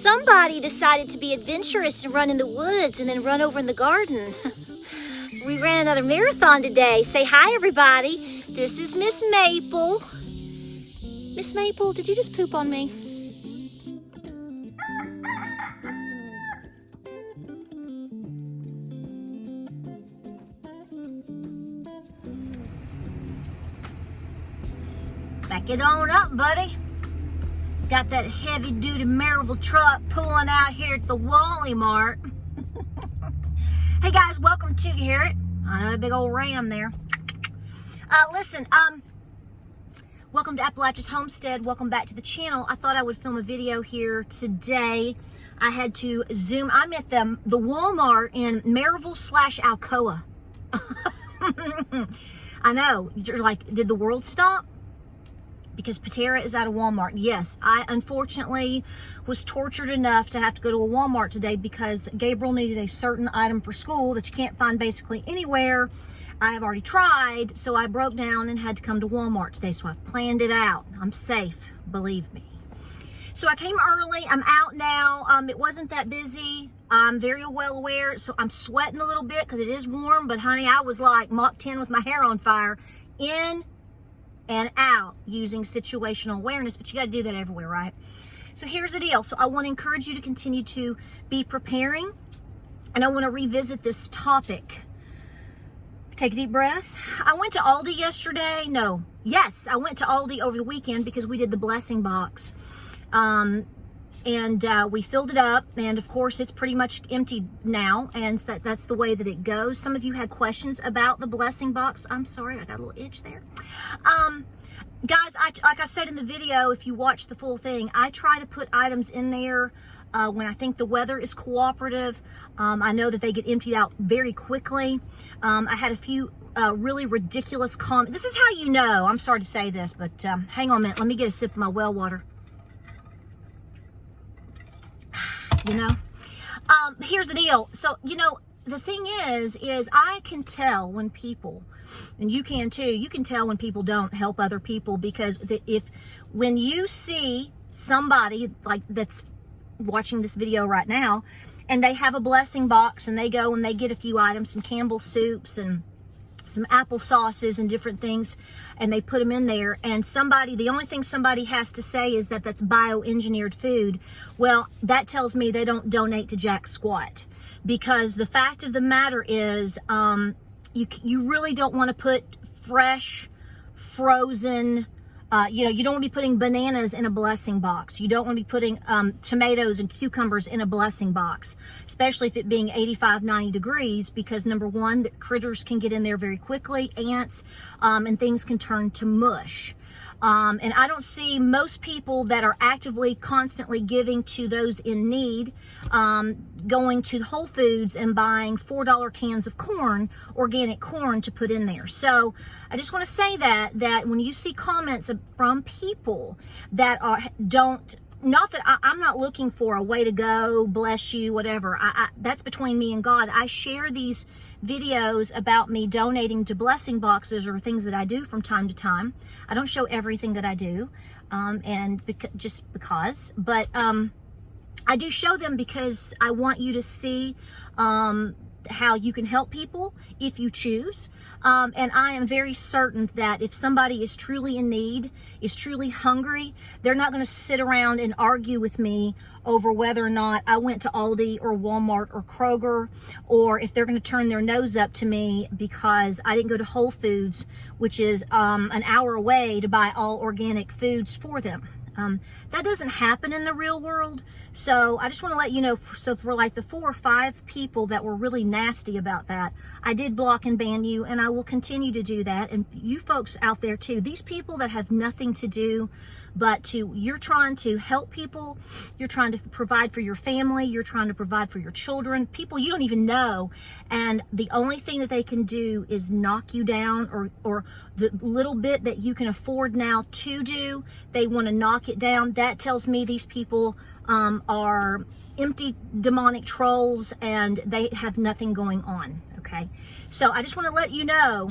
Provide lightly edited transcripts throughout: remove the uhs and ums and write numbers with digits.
Somebody decided to be adventurous and run in the woods and then run over in the garden. We ran another marathon today. Say hi, everybody. This is Miss Maple. Miss Maple, did you just poop on me? Back it on up, buddy. It's got that heavy-duty Maryville truck pulling out here at the Wally Mart. Hey guys, welcome to, you hear it? I know a big old ram there. Listen, welcome to Appalachia's Homestead. Welcome back to the channel. I thought I would film a video here today. I had to zoom. I'm at the Walmart in Maryville/Alcoa. I know, you're like, did the world stop? Because Patera is out of Walmart. Yes, I unfortunately was tortured enough to have to go to a Walmart today because Gabriel needed a certain item for school that you can't find basically anywhere. I have already tried, so I broke down and had to come to Walmart today. So I've planned it out. I'm safe, believe me. So I came early. I'm out now. It wasn't that busy. I'm very well aware. So I'm sweating a little bit because it is warm. But honey, I was like Mach 10 with my hair on fire. In and out using situational awareness, but you got to do that everywhere, right? So here's the deal. So I want to encourage you to continue to be preparing, and I want to revisit this topic. Take a deep breath. I went to Aldi yesterday. I went to Aldi over the weekend because we did the blessing box. And we filled it up, and of course it's pretty much empty now, and so that's the way that it goes. Some of you had questions about the blessing box. I'm sorry, I got a little itch there. Guys, like I said in the video, if you watch the full thing, I try to put items in there when I think the weather is cooperative. I know that they get emptied out very quickly. I had a few really ridiculous comments. This is how you know. I'm sorry to say this, but hang on a minute. Let me get a sip of my well water. You know, here's the deal. So, you know, the thing is I can tell when people, and you can too, you can tell when people don't help other people, because when you see somebody like that's watching this video right now and they have a blessing box and they go and they get a few items, some Campbell's soups and some apple sauces and different things, and they put them in there, and the only thing somebody has to say is that that's bioengineered food. Well, that tells me they don't donate to jack squat, because the fact of the matter is you really don't want to put fresh, frozen, you don't want to be putting bananas in a blessing box. You don't want to be putting tomatoes and cucumbers in a blessing box, especially if it being 85, 90 degrees, because number one, the critters can get in there very quickly, ants, and things can turn to mush. And I don't see most people that are actively, constantly giving to those in need, going to Whole Foods and buying $4 cans of corn, organic corn, to put in there. So I just want to say that when you see comments from people that not that I'm not looking for a way to go, bless you, whatever. That's between me and God. I share these videos about me donating to blessing boxes or things that I do from time to time. I don't show everything that I do, just because. But I do show them because I want you to see how you can help people if you choose. And I am very certain that if somebody is truly in need, is truly hungry, they're not going to sit around and argue with me over whether or not I went to Aldi or Walmart or Kroger, or if they're going to turn their nose up to me because I didn't go to Whole Foods, which is an hour away, to buy all organic foods for them. That doesn't happen in the real world. So I just want to let you know, so for like the 4 or 5 people that were really nasty about that, I did block and ban you, and I will continue to do that. And you folks out there too, these people that have nothing to do but you're trying to help people, you're trying to provide for your family, you're trying to provide for your children, people you don't even know, and the only thing that they can do is knock you down, or the little bit that you can afford now to do, they want to knock it down. That tells me these people are empty demonic trolls and they have nothing going on. Okay, so I just want to let you know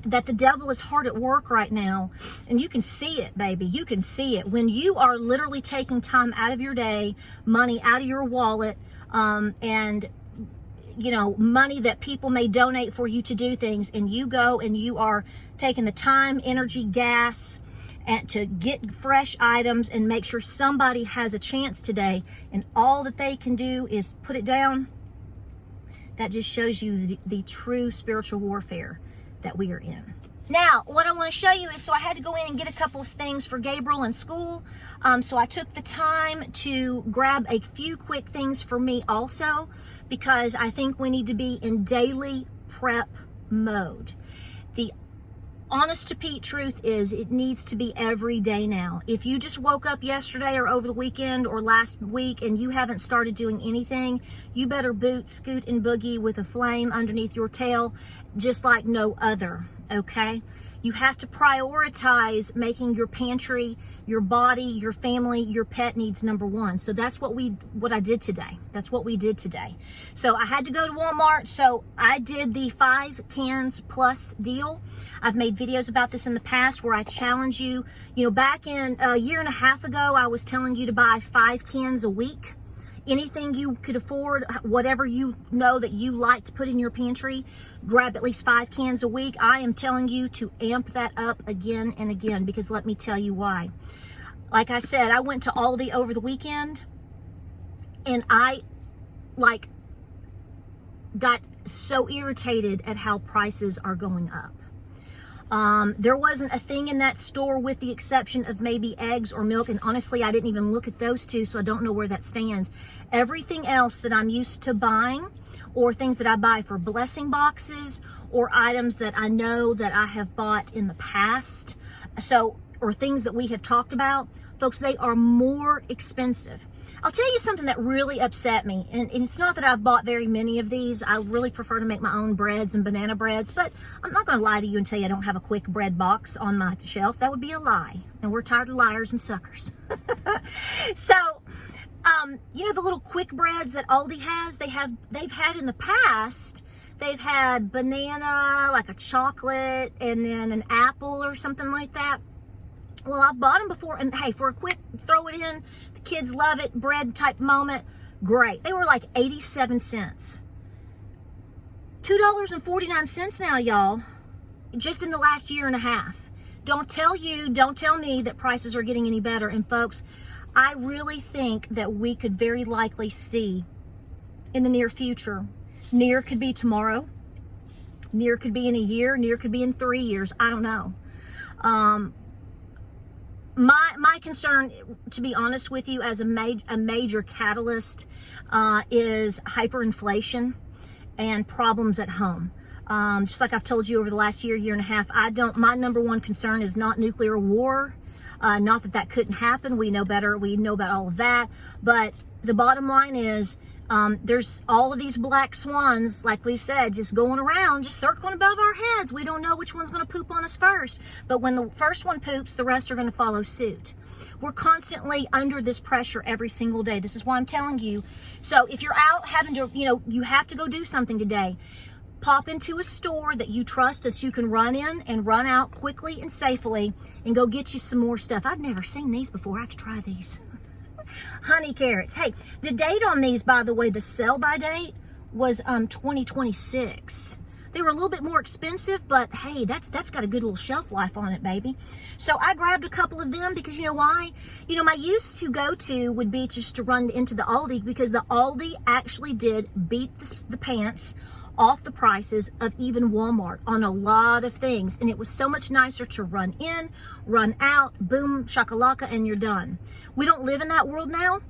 that the devil is hard at work right now, and you can see it, baby. You can see it when you are literally taking time out of your day, money out of your wallet, and money that people may donate for you to do things, and you go and you are taking the time, energy, gas, and to get fresh items and make sure somebody has a chance today, and all that they can do is put it down. That just shows you the true spiritual warfare that we are in. Now, what I want to show you is, so I had to go in and get a couple of things for Gabriel in school. So I took the time to grab a few quick things for me also, because I think we need to be in daily prep mode. The honest to Pete truth is, it needs to be every day now. If you just woke up yesterday or over the weekend or last week and you haven't started doing anything, you better boot, scoot, and boogie with a flame underneath your tail, just like no other, okay? You have to prioritize making your pantry, your body, your family, your pet needs number one. So that's what I did today. That's what we did today. So I had to go to Walmart. So I did the 5 cans plus deal. I've made videos about this in the past where I challenge you. Back in a year and a half ago, I was telling you to buy 5 cans a week. Anything you could afford, whatever you know that you like to put in your pantry, grab at least 5 cans a week. I am telling you to amp that up again and again, because let me tell you why. Like I said, I went to Aldi over the weekend, and I got so irritated at how prices are going up. There wasn't a thing in that store with the exception of maybe eggs or milk. And honestly, I didn't even look at those two, so I don't know where that stands. Everything else that I'm used to buying, or things that I buy for blessing boxes, or items that I know that I have bought in the past, or things that we have talked about, folks, they are more expensive. I'll tell you something that really upset me, and it's not that I've bought very many of these. I really prefer to make my own breads and banana breads, but I'm not going to lie to you and tell you I don't have a quick bread box on my shelf. That would be a lie, and we're tired of liars and suckers. So, the little quick breads that Aldi has, they've had in the past, they've had banana, like a chocolate, and then an apple or something like that. Well, I've bought them before, and hey, for a quick throw it in, the kids love it, bread type moment, great. They were like 87 cents. $2.49 now, y'all, just in the last year and a half. Don't tell me that prices are getting any better. And folks, I really think that we could very likely see in the near future, near could be tomorrow, near could be in a year, near could be in 3 years, I don't know. My concern, to be honest with you, as a major catalyst, is hyperinflation and problems at home. Just like I've told you over the last year and a half, my number one concern is not nuclear war. Not that couldn't happen. We know better. We know about all of that. But the bottom line is, there's all of these black swans, like we've said, just going around, just circling above our heads. We don't know which one's going to poop on us first. But when the first one poops, the rest are going to follow suit. We're constantly under this pressure every single day. This is why I'm telling you. So if you're out having to, you have to go do something today, pop into a store that you trust, that you can run in and run out quickly and safely, and go get you some more stuff. I've never seen these before. I have to try these. Honey carrots. Hey, the date on these, by the way, the sell-by date was 2026. They were a little bit more expensive, but hey, that's got a good little shelf life on it, baby. So I grabbed a couple of them because you know why? My used to go to would be just to run into the Aldi, because the Aldi actually did beat the pants off the prices of even Walmart on a lot of things. And it was so much nicer to run in, run out, boom, shakalaka, and you're done. We don't live in that world now.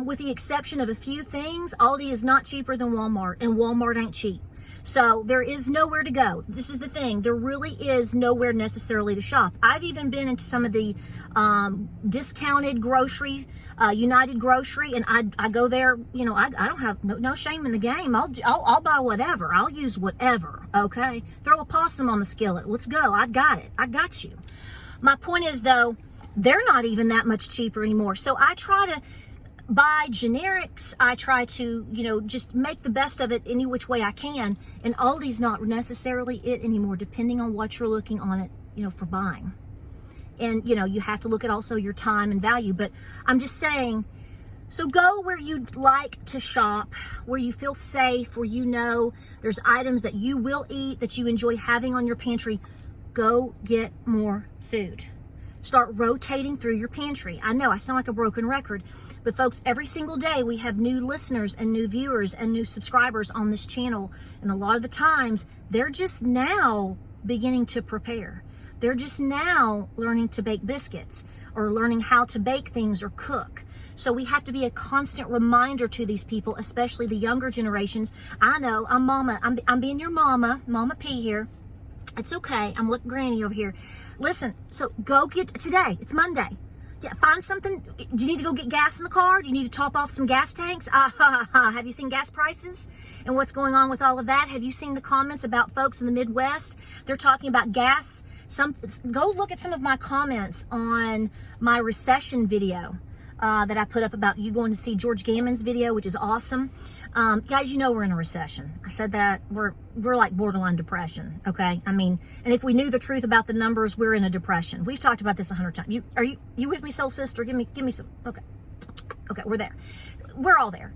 With the exception of a few things, Aldi is not cheaper than Walmart, and Walmart ain't cheap. So there is nowhere to go. This is the thing. There really is nowhere necessarily to shop. I've even been into some of the discounted grocery, United Grocery, and I go there. I don't have no shame in the game. I'll buy whatever. I'll use whatever. Okay, throw a possum on the skillet. Let's go. I got it. I got you. My point is, though, they're not even that much cheaper anymore. So I try to buy generics. I try to, just make the best of it any which way I can. And Aldi's not necessarily it anymore, depending on what you're looking on it, for buying. And, you have to look at also your time and value. But I'm just saying, so go where you'd like to shop, where you feel safe, where there's items that you will eat, that you enjoy having on your pantry. Go get more food. Start rotating through your pantry. I know I sound like a broken record, but folks, every single day we have new listeners and new viewers and new subscribers on this channel. And a lot of the times they're just now beginning to prepare. They're just now learning to bake biscuits or learning how to bake things or cook. So we have to be a constant reminder to these people, especially the younger generations. I know, I'm being your mama, Mama P here. It's okay. I'm looking granny over here. Listen, so go get, today, it's Monday. Yeah, find something. Do you need to go get gas in the car? Do you need to top off some gas tanks? Have you seen gas prices and what's going on with all of that? Have you seen the comments about folks in the Midwest? They're talking about gas. Go look at some of my comments on my recession video that I put up about you going to see George Gammon's video, which is awesome. Guys, we're in a recession. I said that we're like borderline depression. Okay. I mean, and if we knew the truth about the numbers, we're in a depression. We've talked about this 100 times. Are you with me, soul sister? Give me some. Okay. We're there. We're all there.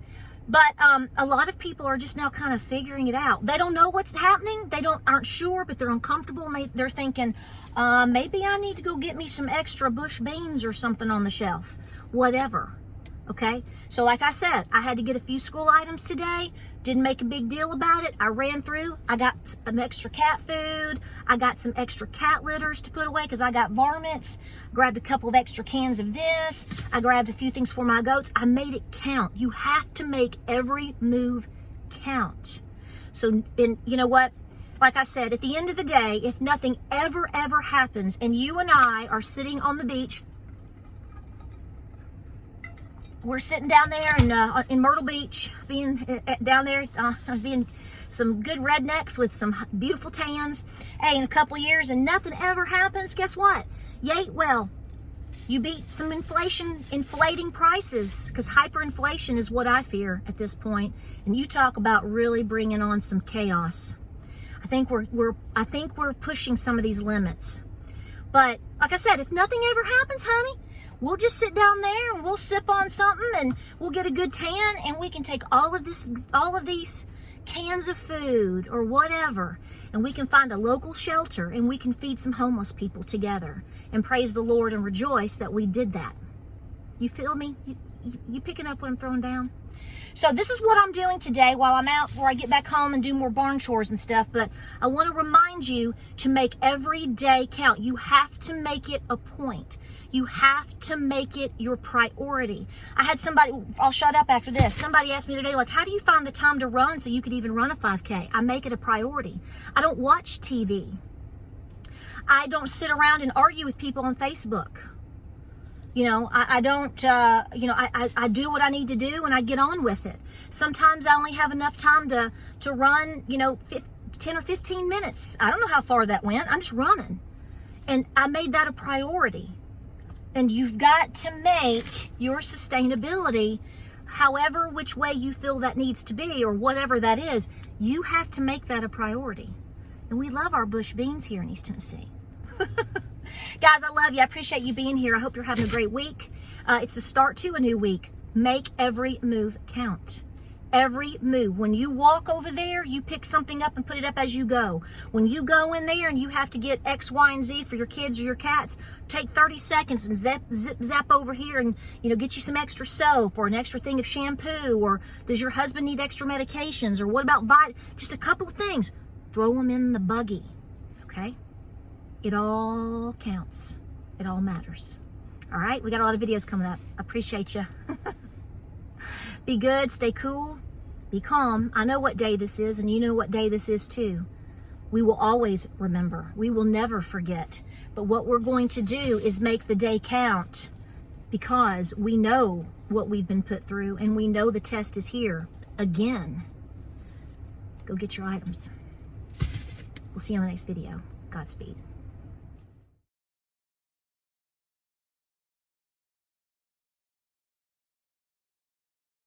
But a lot of people are just now kind of figuring it out. They don't know what's happening. They aren't sure, but they're uncomfortable. And they're thinking, maybe I need to go get me some extra bush beans or something on the shelf. Whatever. Okay. So like I said, I had to get a few school items today. Didn't make a big deal about it. I ran through. I got some extra cat food. I got some extra cat litters to put away because I got varmints. Grabbed a couple of extra cans of this. I grabbed a few things for my goats. I made it count. You have to make every move count. So, and you know what? Like I said, at the end of the day, if nothing ever happens and you and I are sitting on the beach, we're sitting down there in Myrtle Beach, being down there, being some good rednecks with some beautiful tans. Hey, in a couple of years and nothing ever happens, guess what? Yay, well, you beat some inflating prices, because hyperinflation is what I fear at this point. And you talk about really bringing on some chaos. I think we're pushing some of these limits. But like I said, if nothing ever happens, honey, we'll just sit down there and we'll sip on something and we'll get a good tan, and we can take all of these cans of food or whatever, and we can find a local shelter and we can feed some homeless people together and praise the Lord and rejoice that we did that. You feel me? You picking up what I'm throwing down? So this is what I'm doing today while I'm out, where I get back home and do more barn chores and stuff. But I want to remind you to make every day count. You have to make it a point. You have to make it your priority. I had somebody, I'll shut up after this. Somebody asked me the other day, like, how do you find the time to run so you could even run a 5K? I make it a priority. I don't watch TV. I don't sit around and argue with people on Facebook. I don't, I do what I need to do and I get on with it. Sometimes I only have enough time to run, 10 or 15 minutes. I don't know how far that went. I'm just running. And I made that a priority. And you've got to make your sustainability, however which way you feel that needs to be or whatever that is, you have to make that a priority. And we love our bush beans here in East Tennessee. Guys, I love you. I appreciate you being here. I hope you're having a great week. It's the start to a new week. Make every move count. Every move. When you walk over there, you pick something up and put it up as you go. When you go in there and you have to get X, Y, and Z for your kids or your cats, take 30 seconds and zap over here and, get you some extra soap or an extra thing of shampoo, or does your husband need extra medications, or what about just a couple of things. Throw them in the buggy, okay? It all counts. It all matters. All right? We got a lot of videos coming up. I appreciate you. Be good. Stay cool. Be calm. I know what day this is, and you know what day this is too. We will always remember. We will never forget. But what we're going to do is make the day count, because we know what we've been put through, and we know the test is here again. Go get your items. We'll see you on the next video. Godspeed.